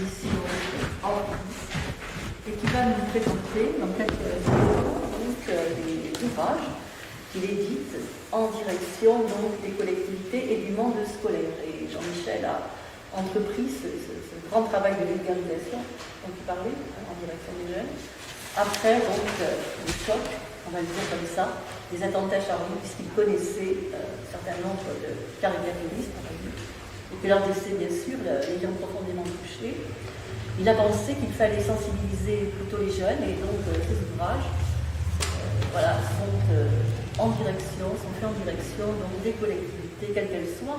éditions en et qui va nous présenter dans quelques instants les ouvrages qu'il édite en direction donc, des collectivités et du monde scolaire. Et Jean-Michel a entrepris ce grand travail de vulgarisation dont il parlait en direction des jeunes. Après donc le choc, on va le dire comme ça, des attentats Charlie, puisqu'il connaissait un certain nombre de caricaturistes, on va dire, et que leur décès, bien sûr, l'ayant profondément touché. Il a pensé qu'il fallait sensibiliser plutôt les jeunes, et donc ces ouvrages voilà, sont faits en direction donc, des collectivités, quelles qu'elles soient,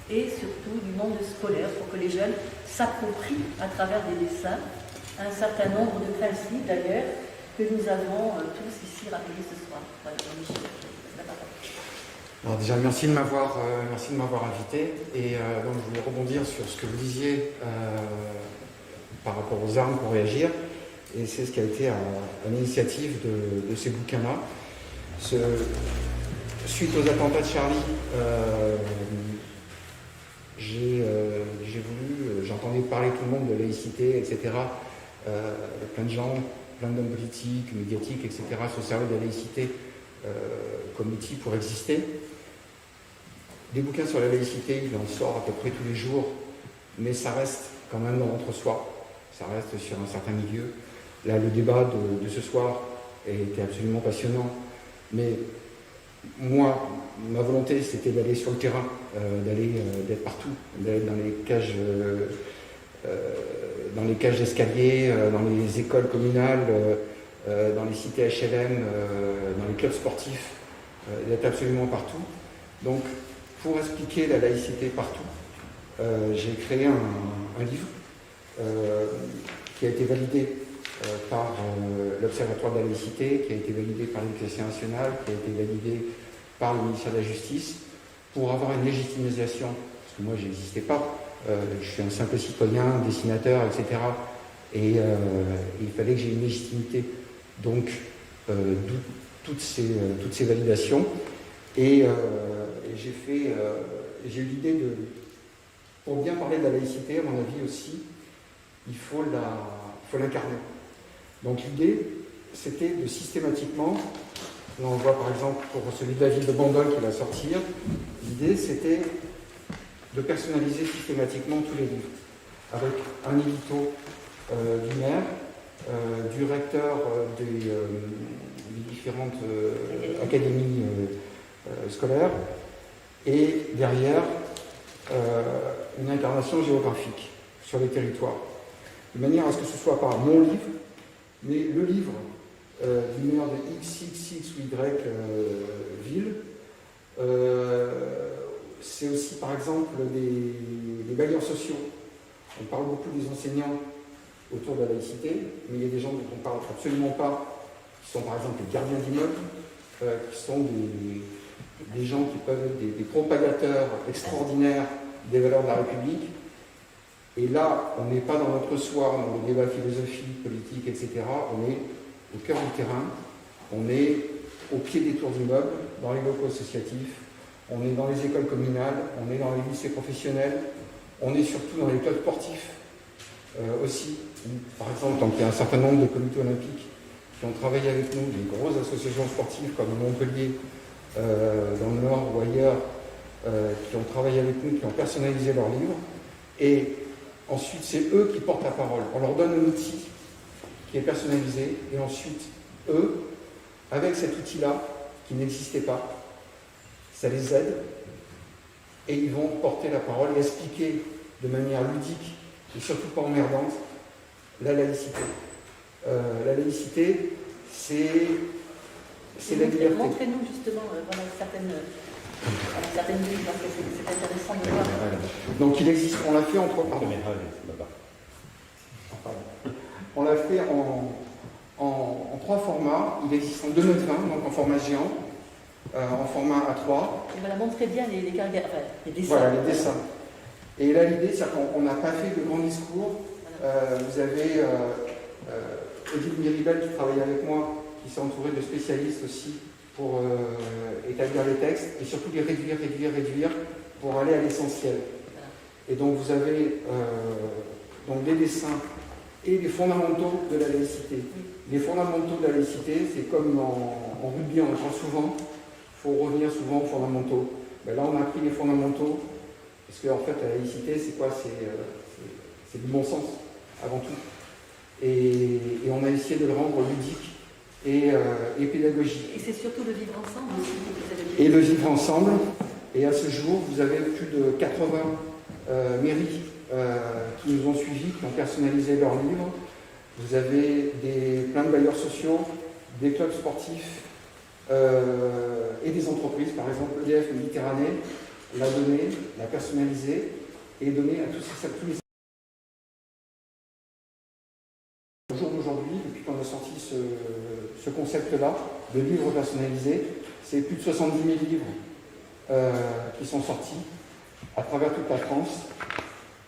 et surtout du monde scolaire, pour que les jeunes s'approprient à travers des dessins un certain nombre de principes, d'ailleurs, que nous avons tous ici rappelés ce soir. Voilà, Michel, c'est la parole. Alors déjà, merci de m'avoir invité. Et donc, je voulais rebondir sur ce que vous disiez par rapport aux armes pour réagir. Et c'est ce qui a été à l'initiative de ces bouquins-là. Suite aux attentats de Charlie, j'entendais parler tout le monde de laïcité, etc. Plein de gens, plein d'hommes politiques, médiatiques, etc. se servaient de la laïcité comme outil pour exister. Des bouquins sur la laïcité, il en sort à peu près tous les jours, mais ça reste quand même dans l'entre-soi, ça reste sur un certain milieu. Là, le débat de ce soir était absolument passionnant, mais moi, ma volonté, c'était d'aller sur le terrain, d'être partout, d'être dans les cages d'escalier, dans les écoles communales, dans les cités HLM, dans les clubs sportifs, d'être absolument partout. Donc, pour expliquer la laïcité partout, j'ai créé un livre qui a été validé par l'Observatoire de la laïcité, qui a été validé par l'Éducation nationale, qui a été validé par le ministère de la Justice, pour avoir une légitimisation, parce que moi je n'existais pas, je suis un simple citoyen, dessinateur, etc. Et il fallait que j'ai une légitimité. Donc, toutes ces validations. Et j'ai eu l'idée pour bien parler de la laïcité, à mon avis aussi, il faut l'incarner. Donc l'idée, c'était de systématiquement, là on voit par exemple pour celui de la ville de Bandol qui va sortir, l'idée c'était de personnaliser systématiquement tous les livres, avec un édito du maire, du recteur des différentes académies scolaires, et derrière une incarnation géographique sur les territoires, de manière à ce que ce soit pas mon livre, mais le livre du maire de XXX ou Y ville. C'est aussi par exemple des bailleurs sociaux. On parle beaucoup des enseignants autour de la laïcité, mais il y a des gens dont on ne parle absolument pas, qui sont par exemple les gardiens d'immeubles, qui sont des gens qui peuvent être des propagateurs extraordinaires des valeurs de la République. Et là, on n'est pas dans notre soi, dans le débat philosophique, politique, etc. On est au cœur du terrain, on est au pied des tours d'immeubles, dans les locaux associatifs, on est dans les écoles communales, on est dans les lycées professionnels, on est surtout dans les clubs sportifs aussi. Par exemple, donc, il y a un certain nombre de comités olympiques qui ont travaillé avec nous, des grosses associations sportives comme Montpellier, dans le Nord ou ailleurs, qui ont travaillé avec nous, qui ont personnalisé leurs livres. Et ensuite, c'est eux qui portent la parole. On leur donne un outil qui est personnalisé, et ensuite, eux, avec cet outil-là, qui n'existait pas, ça les aide, et ils vont porter la parole et expliquer de manière ludique, et surtout pas emmerdante, la laïcité. La laïcité, c'est la liberté. Montrez-nous justement certaines livres, parce que c'est intéressant de voir. Donc il existe, on l'a fait en trois. Pardon. On l'a fait en trois formats. Il existe en 2,20 m, donc en format géant, en format A3. Et voilà, montrez bien les dessins. Voilà, les dessins. Et là, l'idée, c'est qu'on n'a pas fait de grands discours. Vous avez Odile Miribel qui travaille avec moi, qui s'est entourée de spécialistes aussi pour établir les textes et surtout les réduire pour aller à l'essentiel. Et donc vous avez donc des dessins et les fondamentaux de la laïcité. Les fondamentaux de la laïcité, c'est comme en rugby, on entend souvent, il faut revenir souvent aux fondamentaux. Ben là, on a pris les fondamentaux, parce qu'en fait, la laïcité, c'est quoi? C'est du bon sens, avant tout. Et on a essayé de le rendre ludique et pédagogique. Et c'est surtout le vivre ensemble aussi. Et le vivre ensemble. Et à ce jour, vous avez plus de 80 mairies qui nous ont suivis, qui ont personnalisé leurs livres. Vous avez plein de bailleurs sociaux, des clubs sportifs et des entreprises. Par exemple, EDF Méditerranée l'a donné, l'a personnalisé et donné à tous les... Au jour d'aujourd'hui, depuis qu'on a sorti ce concept-là, de livres personnalisés, c'est plus de 70 000 livres qui sont sortis à travers toute la France.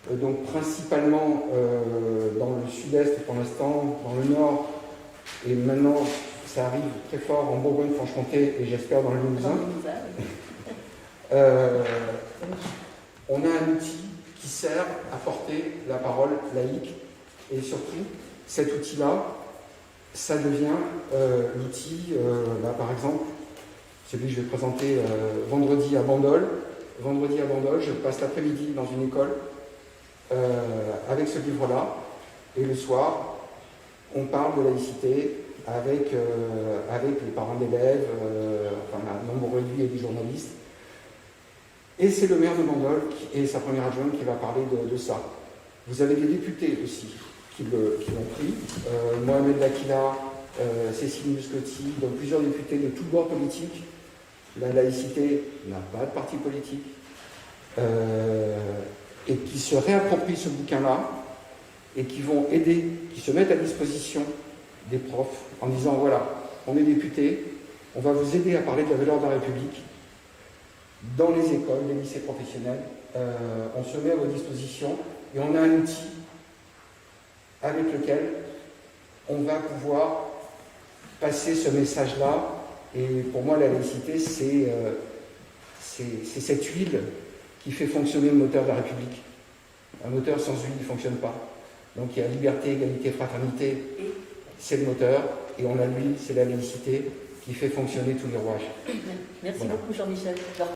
Donc principalement dans le sud-est pour l'instant, dans le nord, et maintenant ça arrive très fort en Bourgogne-Franche-Comté et j'espère dans le Limousin. On a un outil qui sert à porter la parole laïque et surtout cet outil-là, ça devient l'outil, là par exemple, celui que je vais présenter vendredi à Bandol. Vendredi à Bandol, je passe l'après-midi dans une école avec ce livre-là, et le soir, on parle de laïcité avec les parents d'élèves, enfin un nombre réduit et des journalistes. Et c'est le maire de Bandol et sa première adjointe qui va parler de ça. Vous avez des députés aussi qui l'ont pris, Mohamed Lakila, Cécile Muscotti, donc plusieurs députés de tous bords politiques. La laïcité n'a pas de parti politique. Et qui se réapproprient ce bouquin-là et qui vont aider, qui se mettent à disposition des profs en disant voilà, on est députés, on va vous aider à parler de la valeur de la République dans les écoles, les lycées professionnels. On se met à vos dispositions et on a un outil avec lequel on va pouvoir passer ce message-là. Et pour moi, la laïcité, c'est cette huile qui fait fonctionner le moteur de la République. Un moteur sans huile, il ne fonctionne pas. Donc il y a liberté, égalité, fraternité, c'est le moteur, et on a l'huile, c'est la laïcité, qui fait fonctionner tous les rouages. Merci voilà. beaucoup Jean-Michel.